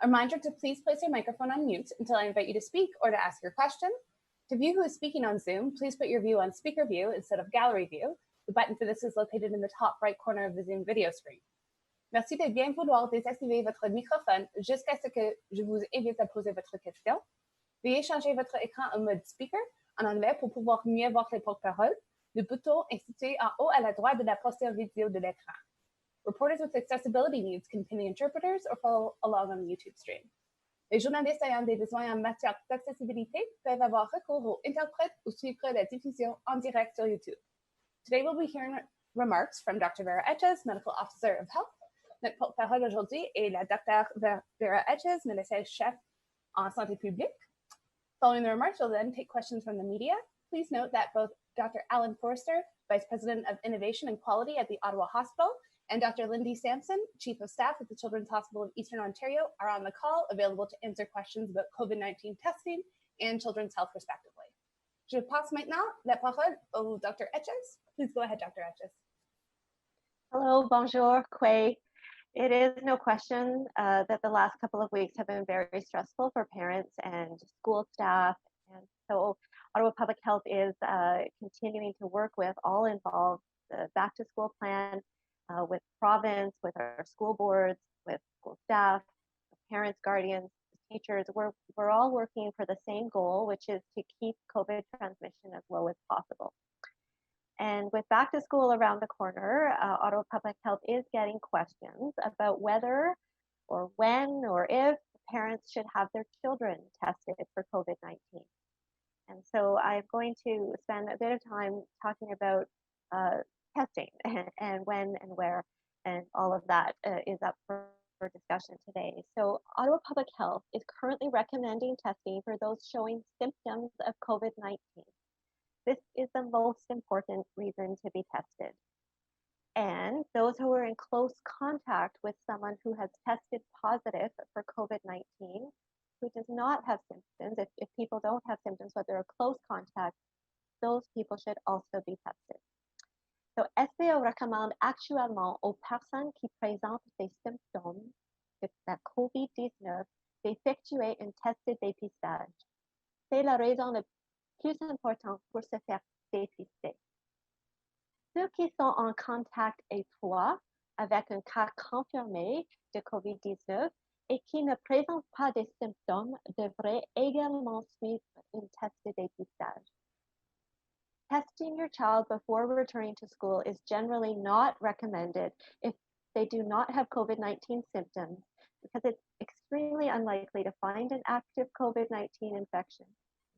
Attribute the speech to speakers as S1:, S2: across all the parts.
S1: A reminder to please place your microphone on mute until I invite you to speak or to ask your question. To view who is speaking on Zoom, please put your view on speaker view instead of gallery view. The button for this is located in the top right corner of the Zoom video screen. Merci de bien vouloir désactiver votre microphone jusqu'à ce que je vous invite à poser votre question. Veuillez changer votre écran en mode speaker en anglais pour pouvoir mieux voir les porte-paroles. Le bouton est situé en haut à la droite de la posture vidéo de l'écran. Reporters with accessibility needs can pin the interpreters or follow along on the YouTube stream. Les journalistes ayant des besoins en matière d'accessibilité peuvent avoir recours aux interprètes ou suivre la diffusion en direct sur YouTube. Today we'll be hearing remarks from Dr. Vera Etches, Medical Officer of Health. Notre porte-parole aujourd'hui est la Dr. Vera Etches, médecin-chef en santé publique. Following the remarks, we'll then take questions from the media. Please note that both Dr. Alan Forster, Vice President of Innovation and Quality at the Ottawa Hospital, and Dr. Lindy Sampson, Chief of Staff at the Children's Hospital of Eastern Ontario, are on the call, available to answer questions about COVID-19 testing and children's health, respectively. Je passe maintenant la parole au Dr. Etches. Please go ahead, Dr. Etches.
S2: Hello, bonjour, Quay. It is no question that the last couple of weeks have been very stressful for parents and school staff. And so Ottawa Public Health is continuing to work with all involved, the back to school plan, with province, with our school boards, with school staff, parents, guardians, teachers. We're all working for the same goal, which is to keep COVID transmission as low as possible. And with back to school around the corner, Ottawa Public Health is getting questions about whether or when or if parents should have their children tested for COVID-19. And so I'm going to spend a bit of time talking about testing and when and where, and all of that is up for discussion today. So Ottawa Public Health is currently recommending testing for those showing symptoms of COVID-19. This is the most important reason to be tested. And those who are in close contact with someone who has tested positive for COVID-19, who does not have symptoms, if people don't have symptoms, but they're a close contact, those people should also be tested. So SBO recommande actuellement aux personnes qui présentent des symptômes de la COVID-19 d'effectuer un test de dépistage. C'est la raison la plus importante pour se faire dépister. Ceux qui sont en contact étroit avec un cas confirmé de COVID-19 et qui ne présentent pas de symptômes devraient également suivre un test de dépistage. Testing your child before returning to school is generally not recommended if they do not have COVID-19 symptoms, because it's extremely unlikely to find an active COVID-19 infection.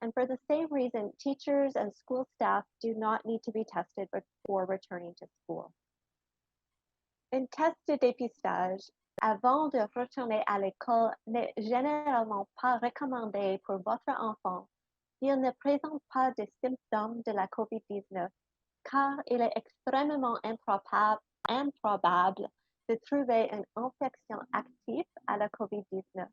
S2: And for the same reason, teachers and school staff do not need to be tested before returning to school. Un test de dépistage avant de retourner à l'école n'est généralement pas recommandé pour votre enfant s'il ne présente pas de symptômes de la COVID-19, car il est extrêmement improbable de trouver une infection active à la COVID-19.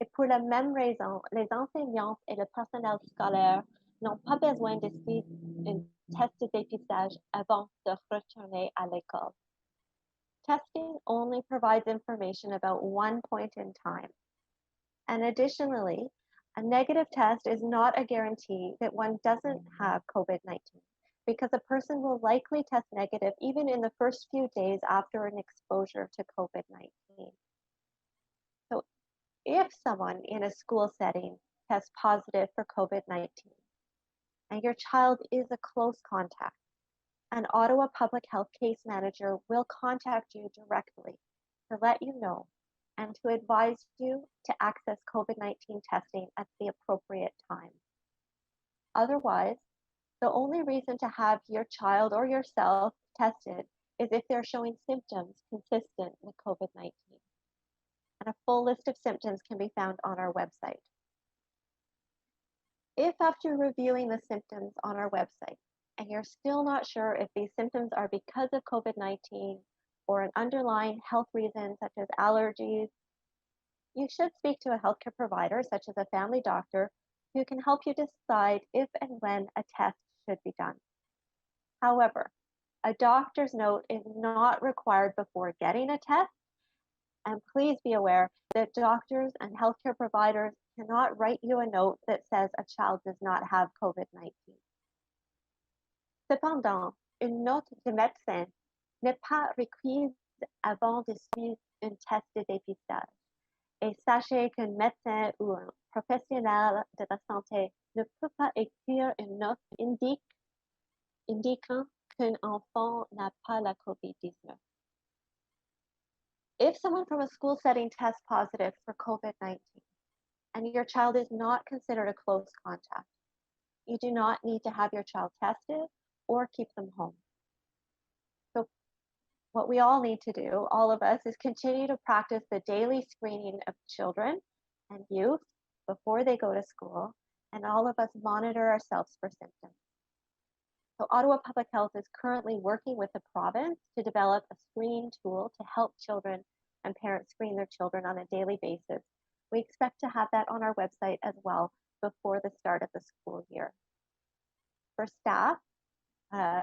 S2: Et pour la même raison, les enseignants et le personnel scolaire n'ont pas besoin de suivre un test de dépistage avant de retourner à l'école. Testing only provides information about one point in time. And additionally, a negative test is not a guarantee that one doesn't have COVID-19, because a person will likely test negative even in the first few days after an exposure to COVID-19. So if someone in a school setting tests positive for COVID-19 and your child is a close contact, an Ottawa Public Health case manager will contact you directly to let you know and to advise you to access COVID-19 testing at the appropriate time. Otherwise, the only reason to have your child or yourself tested is if they're showing symptoms consistent with COVID-19. And a full list of symptoms can be found on our website. If after reviewing the symptoms on our website, and you're still not sure if these symptoms are because of COVID-19 or an underlying health reason such as allergies, you should speak to a healthcare provider such as a family doctor who can help you decide if and when a test should be done. However, a doctor's note is not required before getting a test, And please be aware that doctors and healthcare providers cannot write you a note that says a child does not have COVID-19. Cependant, une note de médecin n'est pas requise avant de suivre un test de dépistage. Et sachez qu'un médecin ou un professionnel de la santé ne peut pas écrire une note indiquant qu'un enfant n'a pas la COVID-19. If someone from a school setting tests positive for COVID-19 and your child is not considered a close contact, you do not need to have your child tested or keep them home. So what we all need to do, all of us, is continue to practice the daily screening of children and youth before they go to school, and all of us monitor ourselves for symptoms. So Ottawa Public Health is currently working with the province to develop a screening tool to help children and parents screen their children on a daily basis. We expect to have that on our website as well before the start of the school year. For staff,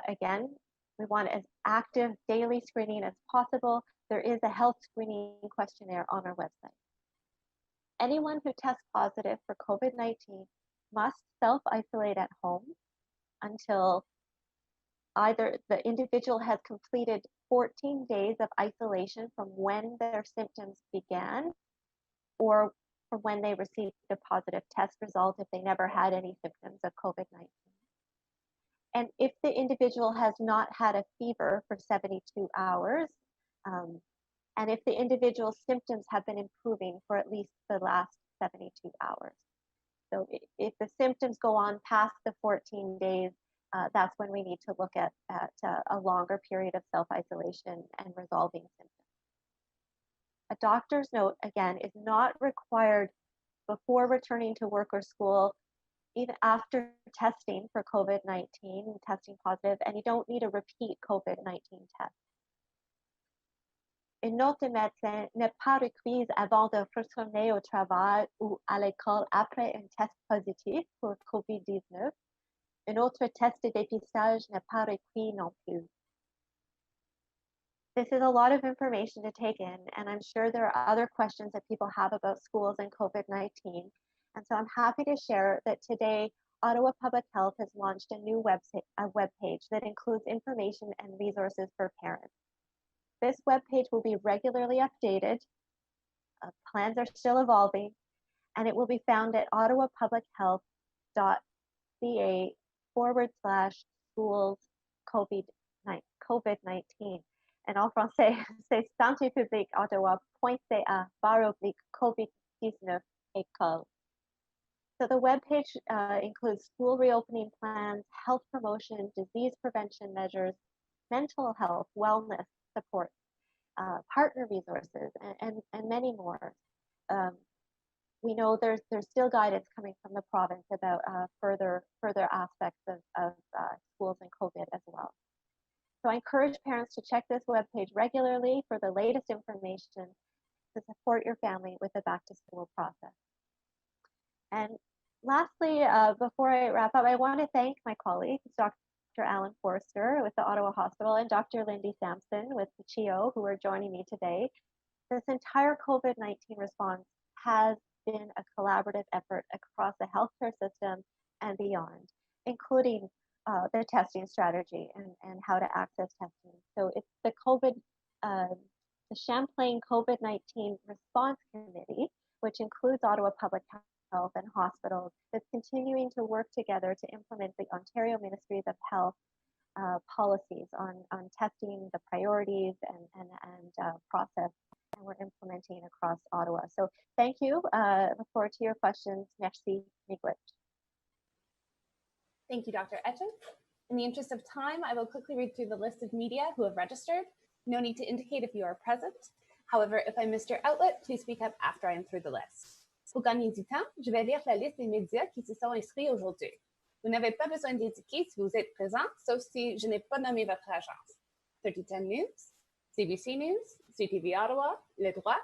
S2: again, we want as active daily screening as possible. There is a health screening questionnaire on our website. Anyone who tests positive for COVID-19 must self-isolate at home until either the individual has completed 14 days of isolation from when their symptoms began or from when they received a positive test result if they never had any symptoms of COVID-19. And if the individual has not had a fever for 72 hours, and if the individual's symptoms have been improving for at least the last 72 hours. So if the symptoms go on past the 14 days, that's when we need to look at a longer period of self-isolation and resolving symptoms. A doctor's note, again, is not required before returning to work or school, even after testing for COVID-19, testing positive, and you don't need a repeat COVID-19 test. Une note de médecin n'est pas requise avant de retourner au travail ou à l'école après un test positif pour COVID-19. Un autre test de dépistage n'est pas requis non plus. This is a lot of information to take in, and I'm sure there are other questions that people have about schools and COVID-19. And so I'm happy to share that today, Ottawa Public Health has launched a new webpage that includes information and resources for parents. This webpage will be regularly updated. Plans are still evolving, and it will be found at ottawapublichealth.ca/schools COVID-19. And en français, c'est santépubliqueottawa.ca/COVID-19 école. So the webpage includes school reopening plans, health promotion, disease prevention measures, mental health, wellness support, partner resources, and many more. We know there's still guidance coming from the province about further aspects of schools and COVID as well. So I encourage parents to check this webpage regularly for the latest information to support your family with the back to school process. And lastly, before I wrap up, I want to thank my colleagues, Dr. Alan Forster with the Ottawa Hospital and Dr. Lindy Sampson with the CHIO, who are joining me today. This entire COVID-19 response has been a collaborative effort across the healthcare system and beyond, including the testing strategy and how to access testing. So it's the Champlain COVID-19 Response Committee, which includes Ottawa Public Health and hospitals, that's continuing to work together to implement the Ontario Ministries of Health policies on testing, the priorities and process, and we're implementing across Ottawa. So thank you. Look forward to your questions. Merci, Miglet.
S1: Thank you, Dr. Etchen. In the interest of time, I will quickly read through the list of media who have registered. No need to indicate if you are present. However, if I missed your outlet, please speak up after I am through the list. Pour gagner du temps, je vais lire la liste des médias qui se sont inscrits aujourd'hui. Vous n'avez pas besoin d'indiquer si vous êtes présent, sauf si je n'ai pas nommé votre agence. 3010 News, CBC News, CTV Ottawa, Le Droit,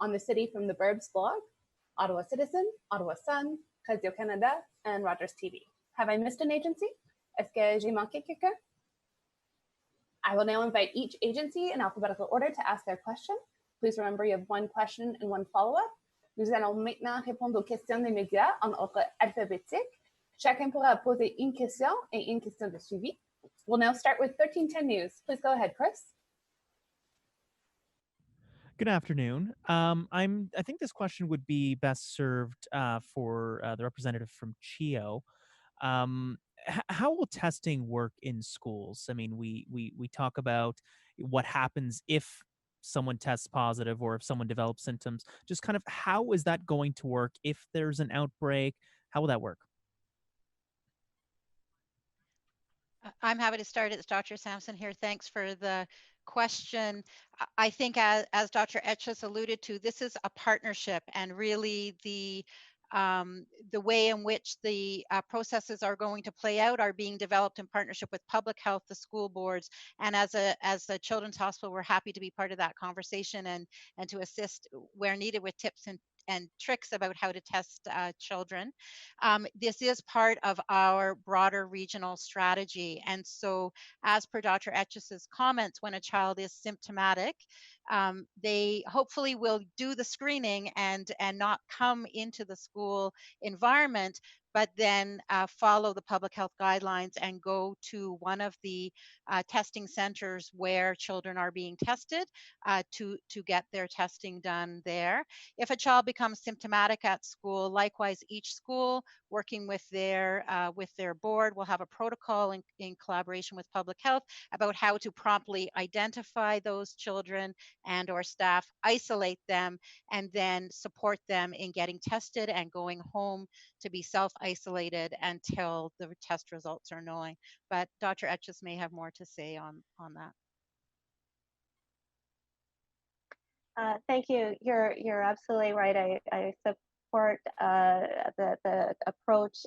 S1: On the City from the Burbs blog, Ottawa Citizen, Ottawa Sun, Radio-Canada, and Rogers TV. Have I missed an agency? Est-ce que j'ai manqué quelqu'un? I will now invite each agency in alphabetical order to ask their question. Please remember you have one question and one follow-up. Nous allons maintenant répondre aux questions des médias en ordre alphabétique. Chacun pourra poser une question et une question de suivi. We'll now start with 1310 News. Please go ahead, Chris.
S3: Good afternoon. I think this question would be best served for the representative from CHIO. How will testing work in schools? I mean, we talk about what happens if someone tests positive or if someone develops symptoms. Just kind of how is that going to work if there's an outbreak? How will that work?
S4: I'm happy to start. It's Dr. Sampson here. Thanks for the question. I think as Dr. Etches alluded to, this is a partnership, and really the way in which the processes are going to play out are being developed in partnership with public health, the school boards, and as a children's hospital, we're happy to be part of that conversation and to assist where needed with tips and tricks about how to test children. This is part of our broader regional strategy. And so as per Dr. Etches's comments, when a child is symptomatic, they hopefully will do the screening and not come into the school environment, but then follow the public health guidelines and go to one of the testing centers where children are being tested to get their testing done there. If a child becomes symptomatic at school, likewise, each school working with their board will have a protocol in collaboration with public health about how to promptly identify those children and or staff, isolate them, and then support them in getting tested and going home to be self-isolated until the test results are known. But Dr. Etches may have more to say on that.
S2: Thank you. You're absolutely right. I support the approach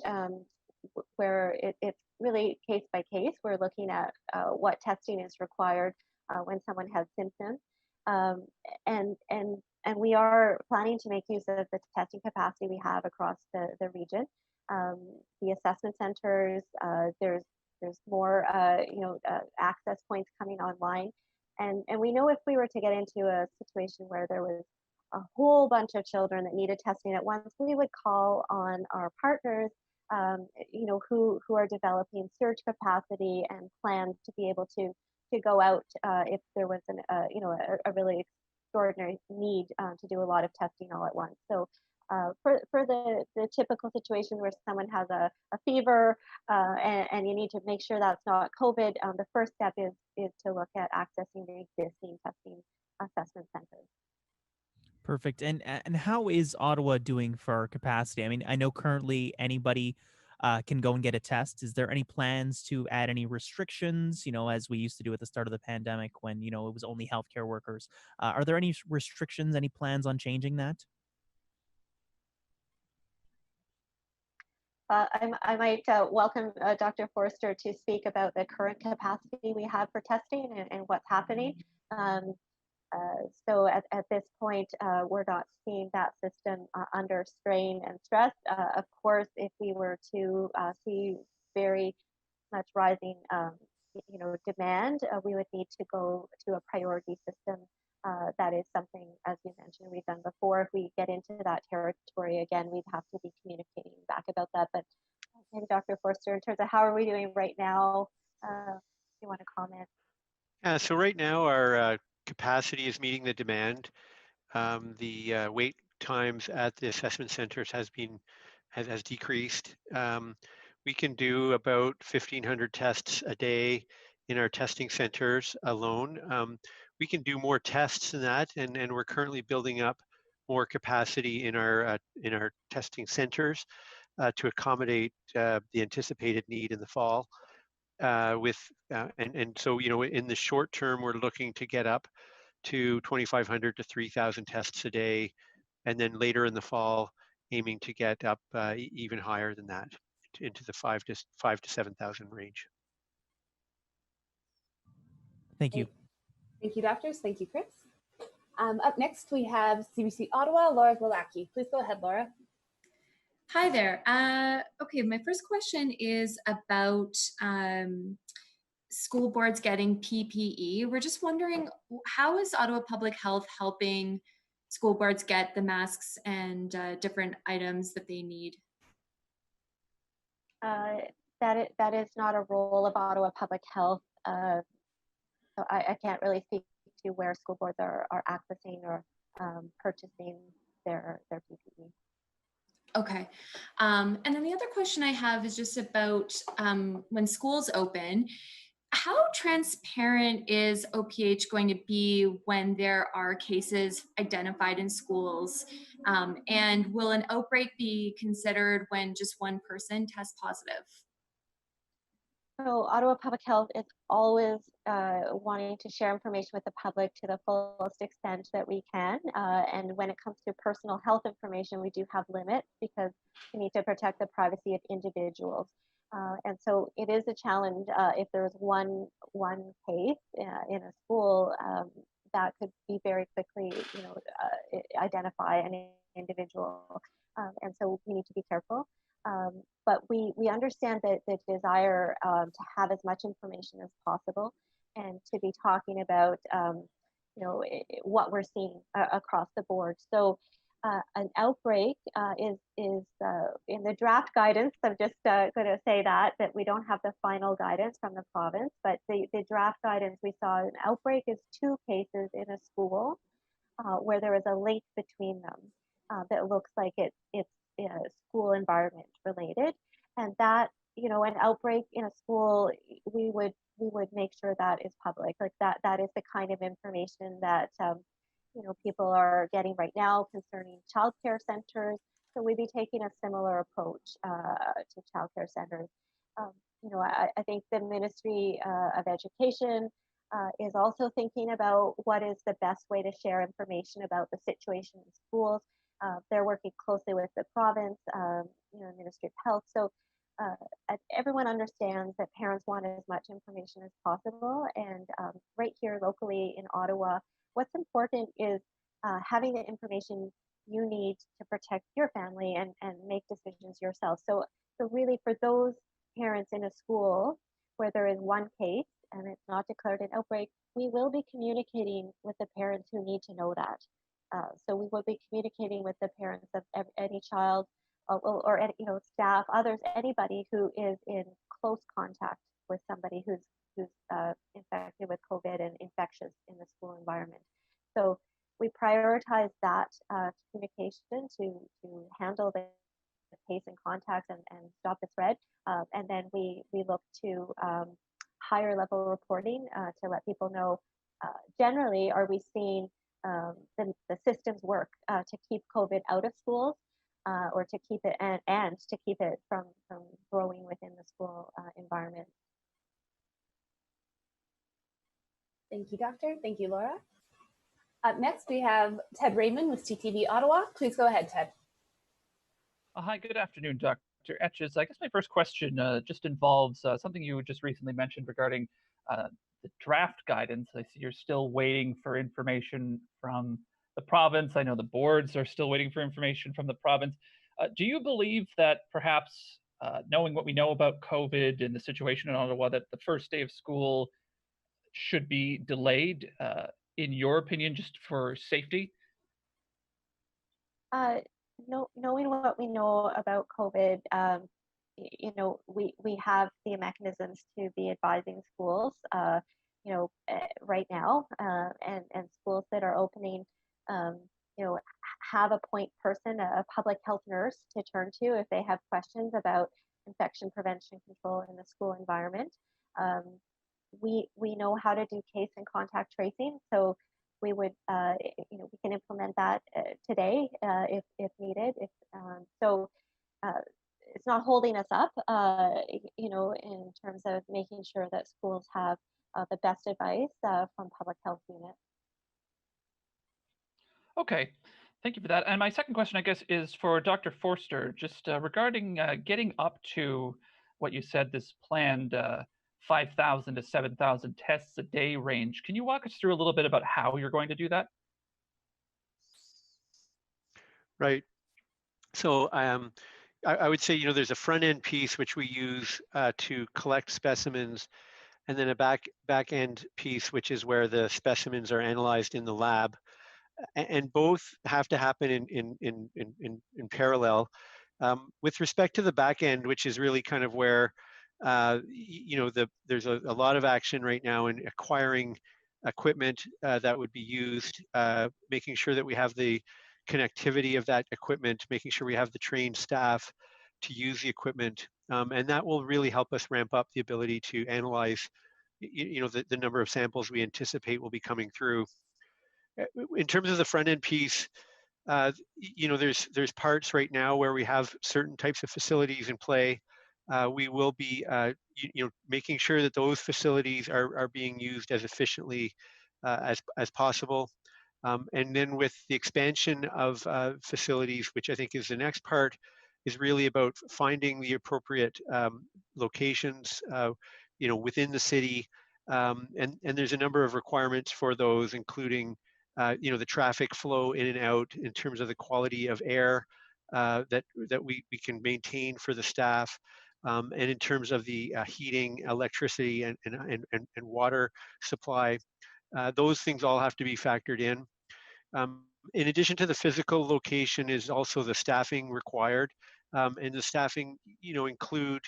S2: where it's really case by case. We're looking at what testing is required when someone has symptoms, and we are planning to make use of the testing capacity we have across the region. The assessment centers, there's more access points coming online. And we know if we were to get into a situation where there was a whole bunch of children that needed testing at once, we would call on our partners, who are developing surge capacity and plans to be able to go out if there was a really extraordinary need to do a lot of testing all at once. So for the typical situation where someone has a fever and you need to make sure that's not COVID, the first step is to look at accessing the existing testing assessment centers.
S3: Perfect. And how is Ottawa doing for our capacity? I mean, I know currently anybody can go and get a test. Is there any plans to add any restrictions, as we used to do at the start of the pandemic when, it was only healthcare workers? Are there any restrictions, any plans on changing that?
S2: I might welcome Dr. Forster to speak about the current capacity we have for testing and what's happening. So at this point, we're not seeing that system under strain and stress. Of course, if we were to see very much rising demand, we would need to go to a priority system. That is something, as you mentioned, we've done before. If we get into that territory again, we'd have to be communicating back about that. But maybe Dr. Forster, in terms of how are we doing right now, you want to comment?
S5: So right now our capacity is meeting the demand. The wait times at the assessment centers has decreased. We can do about 1,500 tests a day in our testing centers alone. We can do more tests than that, and we're currently building up more capacity in our testing centers to accommodate the anticipated need in the fall. So in the short term, we're looking to get up to 2,500 to 3,000 tests a day, and then later in the fall, aiming to get up even higher than that, into the 5,000 to 7,000 range.
S3: Thank you.
S1: Thank you, doctors. Thank you, Chris. Up next, we have CBC Ottawa, Laura Glowacki. Please go ahead, Laura.
S6: Hi there. Okay, my first question is about school boards getting PPE. We're just wondering, how is Ottawa Public Health helping school boards get the masks and different items that they need?
S2: That is not a role of Ottawa Public Health. So I can't really speak to where school boards are accessing or purchasing their PPE.
S6: Okay. And then the other question I have is just about when schools open, how transparent is OPH going to be when there are cases identified in schools? And will an outbreak be considered when just one person tests positive?
S2: So Ottawa Public Health is always wanting to share information with the public to the fullest extent that we can. And when it comes to personal health information, we do have limits because we need to protect the privacy of individuals. And so it is a challenge if there's one case in a school that could be very quickly, identify an individual. And so we need to be careful. But we understand that the desire to have as much information as possible and to be talking about what we're seeing across the board. So an outbreak is in the draft guidance. I'm just going to say that we don't have the final guidance from the province, but the draft guidance we saw, an outbreak is 2 cases in a school where there is a link between them that looks like it's school environment related, and that an outbreak in a school, we would make sure that is public. Like that is the kind of information that people are getting right now concerning childcare centers. So we'd be taking a similar approach to childcare centers. I think the Ministry of Education is also thinking about what is the best way to share information about the situation in schools. They're working closely with the province, Ministry of Health. So everyone understands that parents want as much information as possible. And right here locally in Ottawa, what's important is having the information you need to protect your family and make decisions yourself. So really for those parents in a school where there is one case and it's not declared an outbreak, we will be communicating with the parents who need to know that. So we will be communicating with the parents of any child or staff, others, anybody who is in close contact with somebody who's infected with COVID and infectious in the school environment. So we prioritize that communication to handle the case and contacts and stop the spread. And then we look to higher level reporting to let people know generally, are we seeing the systems work to keep COVID out of schools or to keep it and to keep it from growing within the school environment.
S1: Thank you, Doctor. Thank you, Laura. Up next, we have Ted Raymond with CTV Ottawa. Please go ahead, Ted.
S7: Hi, good afternoon, Dr. Etches. I guess my first question just involves something you just recently mentioned regarding the draft guidance. I see you're still waiting for information from the province. I know the boards are still waiting for information from the province. Do you believe that perhaps, knowing what we know about COVID and the situation in Ottawa, that the first day of school should be delayed, in your opinion, just for safety?
S2: Knowing what we know about COVID, we have the mechanisms to be advising schools, right now, and schools that are opening, have a point person, a public health nurse to turn to if they have questions about infection prevention control in the school environment. We know how to do case and contact tracing, so we would, we can implement that today if needed. It's not holding us up, in terms of making sure that schools have the best advice from public health units.
S7: Okay, thank you for that. And my second question, I guess, is for Dr. Forster, just regarding getting up to what you said, this planned 5,000 to 7,000 tests a day range. Can you walk us through a little bit about how you're going to do that?
S5: Right. So I would say, there's a front end piece which we use to collect specimens and then a back end piece, which is where the specimens are analyzed in the lab. And both have to happen in parallel. With respect to the back end, which is really kind of where there's a lot of action right now in acquiring equipment that would be used, making sure that we have the connectivity of that equipment, making sure we have the trained staff to use the equipment, and that will really help us ramp up the ability to analyze the number of samples we anticipate will be coming through. In terms of the front end piece, there's parts right now where we have certain types of facilities in play. We will be making sure that those facilities are being used as efficiently as possible. And then with the expansion of facilities, which I think is the next part, is really about finding the appropriate locations within the city. And there's a number of requirements for those, including the traffic flow in and out in terms of the quality of air that we can maintain for the staff, and in terms of the heating, electricity, and water supply. Those things all have to be factored in. In addition to the physical location is also the staffing required, and the staffing include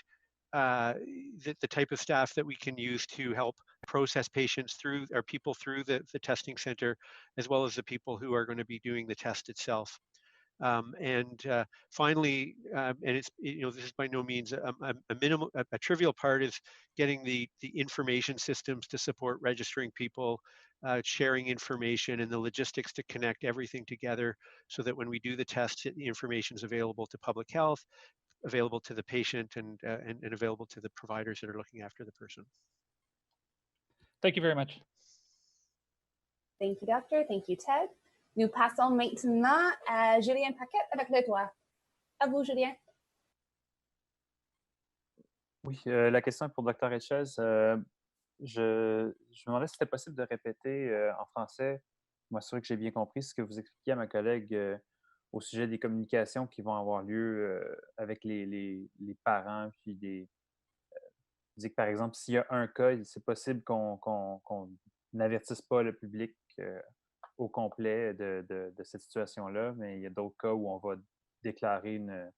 S5: the type of staff that we can use to help process patients through, or people through the testing center, as well as the people who are going to be doing the test itself. Finally, and it's this is by no means a trivial part, is getting the information systems to support registering people, sharing information, and the logistics to connect everything together, so that when we do the test, the information is available to public health, available to the patient, and available to the providers that are looking after the person.
S7: Thank you very much.
S1: Thank you, Doctor. Thank you, Ted. Nous passons maintenant à Julien Paquette avec le droit. À vous, Julien.
S8: Oui, la question est pour Dr. Etches. Je me demandais si c'était possible de répéter en français, pour m'assurer que j'ai bien compris ce que vous expliquiez à ma collègue au sujet des communications qui vont avoir lieu avec les parents, puis vous dites que, par exemple, s'il y a un cas, c'est possible qu'on n'avertisse pas le public au complet de cette situation-là, mais il y a d'autres cas où on va déclarer une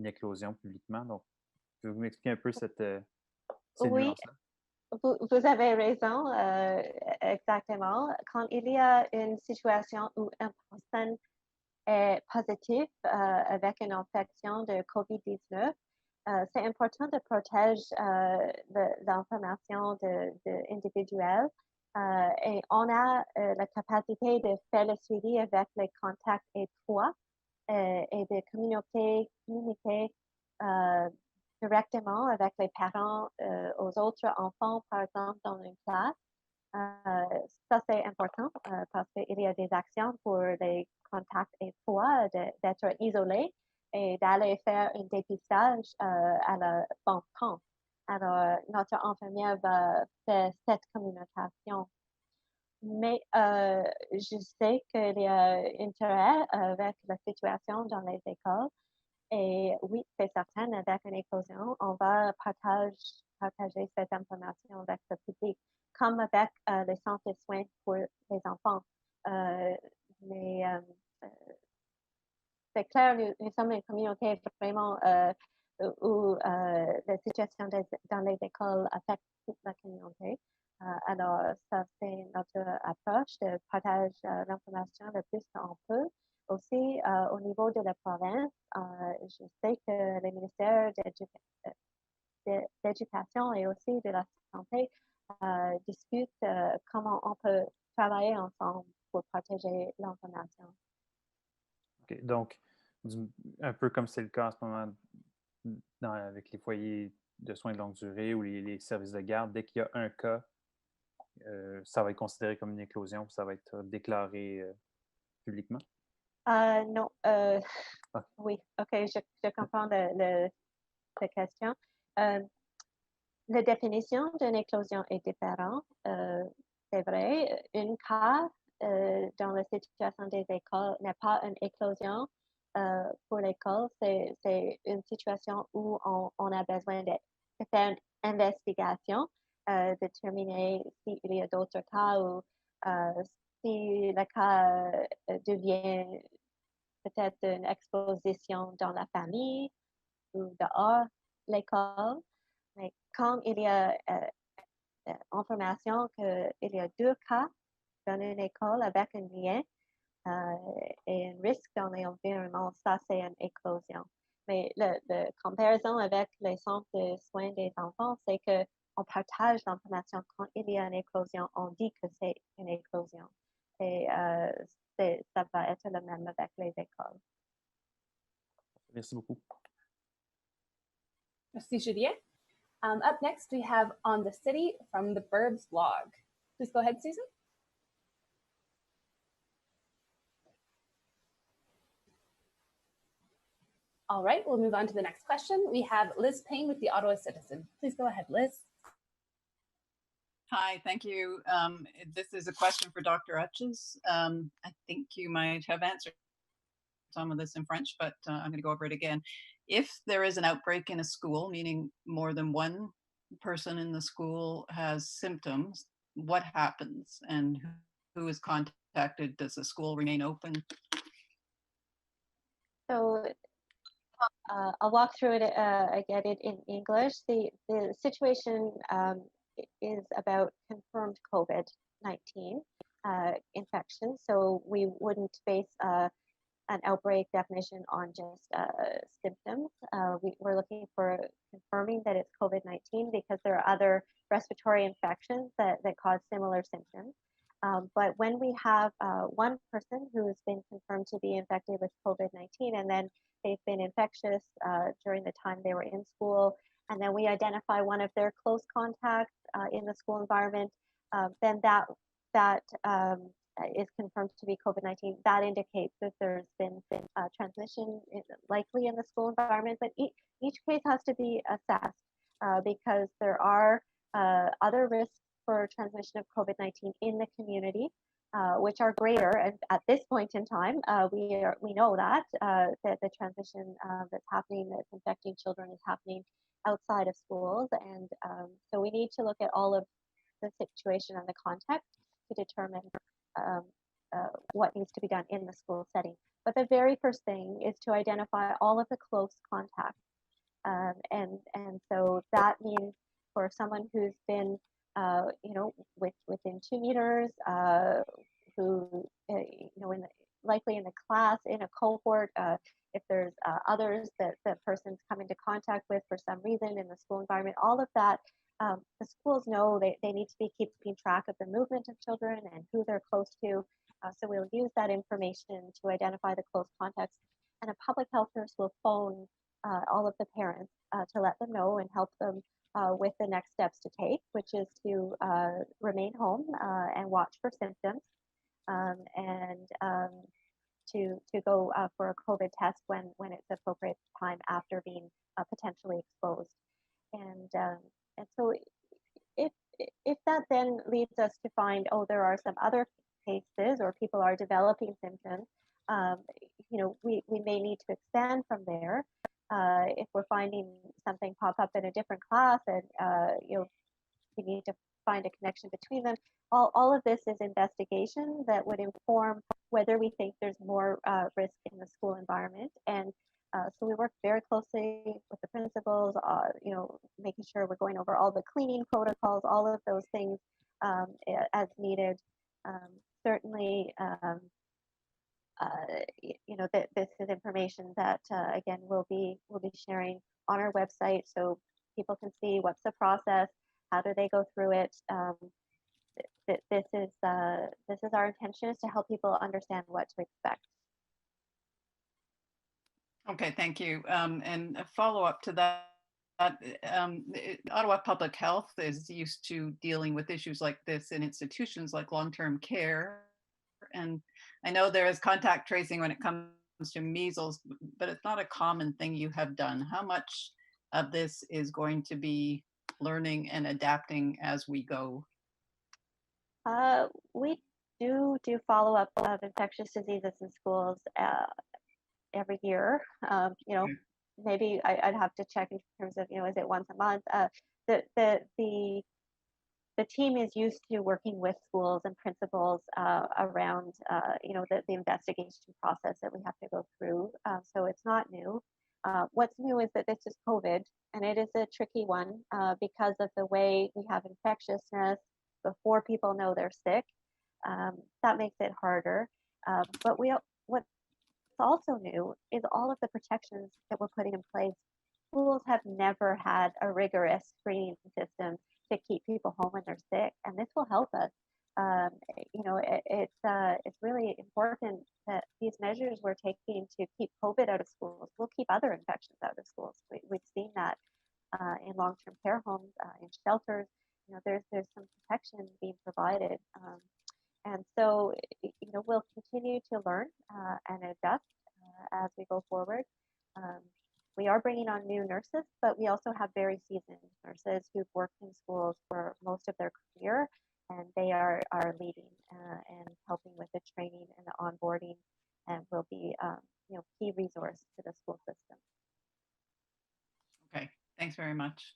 S8: éclosion publiquement. Donc, pouvez-vous m'expliquer un peu ces
S2: Oui,
S8: nuances-là?
S2: vous avez raison, exactement. Quand il y a une situation où une personne est positive avec une infection de COVID-19, c'est important de protéger l'information individuelle. Et on a la capacité de faire le suivi avec les contacts étroits et de communiquer directement avec les parents aux autres enfants, par exemple, dans une classe. Ça, c'est important parce qu'il y a des actions pour les contacts étroits d'être isolés et d'aller faire un dépistage à la bon temps. Alors, notre infirmière va faire cette communication. Mais je sais qu'il y a intérêt avec la situation dans les écoles. Et oui, c'est certain, avec une éclosion, on va partager cette information avec le public, comme avec les centres de soins pour les enfants. Mais c'est clair, nous sommes une communauté vraiment où la situation dans les écoles affecte toute la communauté. Alors, ça, c'est notre approche de partage l'information le plus qu'on peut. Aussi, au niveau de la province, je sais que les ministères d'éducation et aussi de la santé discutent comment on peut travailler ensemble pour partager l'information.
S8: OK. Donc, un peu comme c'est le cas en ce moment avec les foyers de soins de longue durée ou les services de garde, dès qu'il y a un cas, ça va être considéré comme une éclosion, ça va être déclaré publiquement?
S2: Non.
S8: Okay.
S2: Oui, OK, je comprends la question. La définition d'une éclosion est différente. C'est vrai, un cas dans la situation des écoles n'est pas une éclosion pour l'école. C'est une situation où on a besoin de faire une investigation déterminer s'il y a d'autres cas ou si le cas devient peut-être une exposition dans la famille ou dehors l'école. Mais quand il y a information qu'il y a 2 cas dans une école avec un lien et un risque dans l'environnement, ça c'est une éclosion. Mais la comparaison avec les centres de soins des enfants, c'est qu'on partage l'information quand il y a une éclosion, on dit que c'est une éclosion. Et ça va être le même avec les écoles.
S8: Merci beaucoup.
S1: Merci, Juliette. Up next, we have On the City from the Burbs blog. Please go ahead, Susan. All right, we'll move on to the next question. We have Liz Payne with the Ottawa Citizen. Please go ahead, Liz.
S9: Hi, thank you. This is a question for Dr. Etches. I think you might have answered some of this in French, but I'm going to go over it again. If there is an outbreak in a school, meaning more than one person in the school has symptoms, what happens and who is contacted? Does the school remain open?
S2: So I'll walk through it again in English. The situation is about confirmed COVID-19 infection. So we wouldn't base an outbreak definition on just symptoms. We're looking for confirming that it's COVID-19 because there are other respiratory infections that cause similar symptoms. But when we have one person who has been confirmed to be infected with COVID-19 and then they've been infectious during the time they were in school, and then we identify one of their close contacts in the school environment, then that is confirmed to be COVID-19. That indicates that there's been transmission likely in the school environment, but each case has to be assessed because there are other risks for transmission of COVID-19 in the community, which are greater. And at this point in time, we know that the transmission that's happening, that's infecting children, is happening outside of schools, and so we need to look at all of the situation and the context to determine what needs to be done in the school setting. But the very first thing is to identify all of the close contacts, and so that means for someone who's been within 2 meters, who likely in the class, in a cohort, if there's others that the person's come into contact with for some reason in the school environment, all of that, the schools know they need to be keeping track of the movement of children and who they're close to. So we'll use that information to identify the close contacts, and a public health nurse will phone all of the parents to let them know and help them with the next steps to take, which is to remain home and watch for symptoms, and to go for a COVID test when it's appropriate time after being potentially exposed. And so if that then leads us to find, oh, there are some other cases or people are developing symptoms, we may need to expand from there. If we're finding something pop up in a different class and we need to find a connection between them, all of this is investigation that would inform whether we think there's more risk in the school environment. And so we work very closely with the principals, making sure we're going over all the cleaning protocols, all of those things as needed. Certainly, this is information that again we'll be sharing on our website so people can see what's the process, how do they go through it. This is our intention, is to help people understand what to expect.
S9: Okay, thank you. And a follow-up to that, Ottawa Public Health is used to dealing with issues like this in institutions like long-term care. And I know there is contact tracing when it comes to measles, but it's not a common thing you have done. How much of this is going to be learning and adapting as we go?
S2: We do follow-up of infectious diseases in schools every year. Maybe I'd have to check in terms of, is it once a month? The the team is used to working with schools and principals around, the investigation process that we have to go through. So it's not new. What's new is that this is COVID, and it is a tricky one because of the way we have infectiousness before people know they're sick. That makes it harder. But what's also new is all of the protections that we're putting in place. Schools have never had a rigorous screening system to keep people home when they're sick, and this will help us. It's really important that these measures we're taking to keep COVID out of schools will keep other infections out of schools. We've seen that in long-term care homes, in shelters. There's some protection being provided, and so we'll continue to learn and adjust as we go forward. We are bringing on new nurses, but we also have very seasoned nurses who've worked in schools for most of their career, and they are leading and helping with the training and the onboarding, and will be key resource to the school system.
S9: Okay, thanks very much.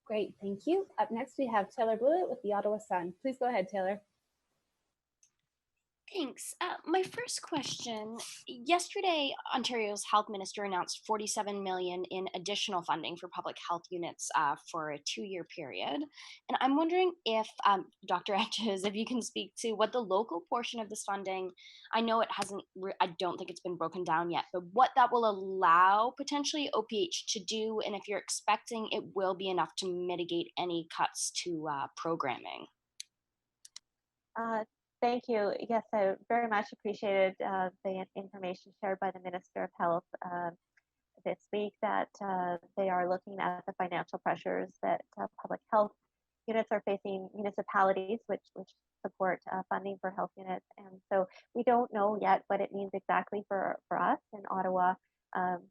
S1: Great, thank you. Up next, we have Taylor Blewett with the Ottawa Sun. Please go ahead, Taylor.
S10: Thanks. My first question, yesterday, Ontario's health minister announced $47 million in additional funding for public health units for a 2-year period. And I'm wondering if, Dr. Etches, if you can speak to what the local portion of this funding, I know it hasn't, I don't think it's been broken down yet, but what that will allow potentially OPH to do, and if you're expecting it will be enough to mitigate any cuts to programming.
S2: Thank you. Yes, I very much appreciated the information shared by the Minister of Health this week, that they are looking at the financial pressures that public health units are facing, municipalities which support funding for health units. And so we don't know yet what it means exactly for us in Ottawa,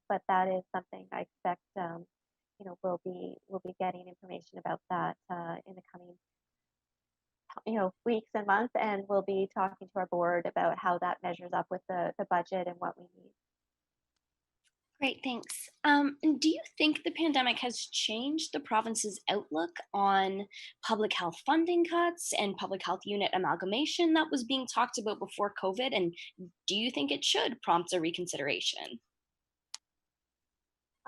S2: but that is something I expect we'll be getting information about that in the coming weeks and months, and we'll be talking to our board about how that measures up with the budget and what we need.
S10: Great, thanks. And do you think the pandemic has changed the province's outlook on public health funding cuts and public health unit amalgamation that was being talked about before COVID? And do you think it should prompt a reconsideration?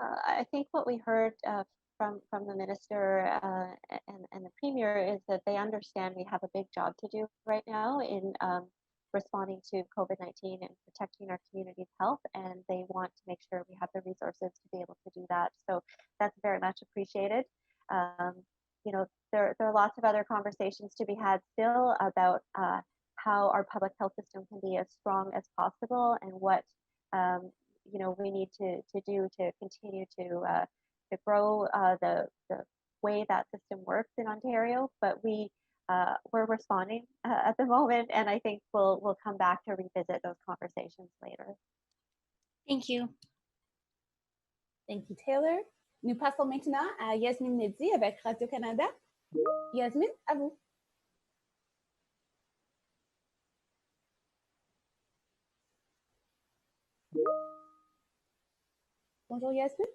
S2: I think what we heard from the minister and the premier is that they understand we have a big job to do right now in responding to COVID-19 and protecting our community's health, and they want to make sure we have the resources to be able to do that. So that's very much appreciated. There are lots of other conversations to be had still about how our public health system can be as strong as possible, and what we need to do to continue to grow the way that system works in Ontario. But we're responding at the moment, and I think we'll come back to revisit those conversations later.
S10: Thank you.
S1: Thank you, Taylor. Nous passons maintenant à Yasmine Nedzi avec Radio-Canada. Yasmine, à vous. Bonjour, Yasmine.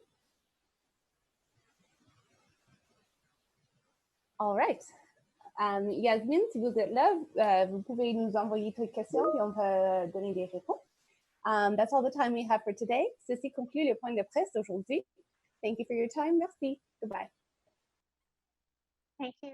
S1: All right. Yasmine, si vous êtes là, vous pouvez nous envoyer toutes questions et on va donner des réponses. That's all the time we have for today. Ceci conclut le point de presse d'aujourd'hui. Thank you for your time. Merci. Goodbye.
S2: Thank you.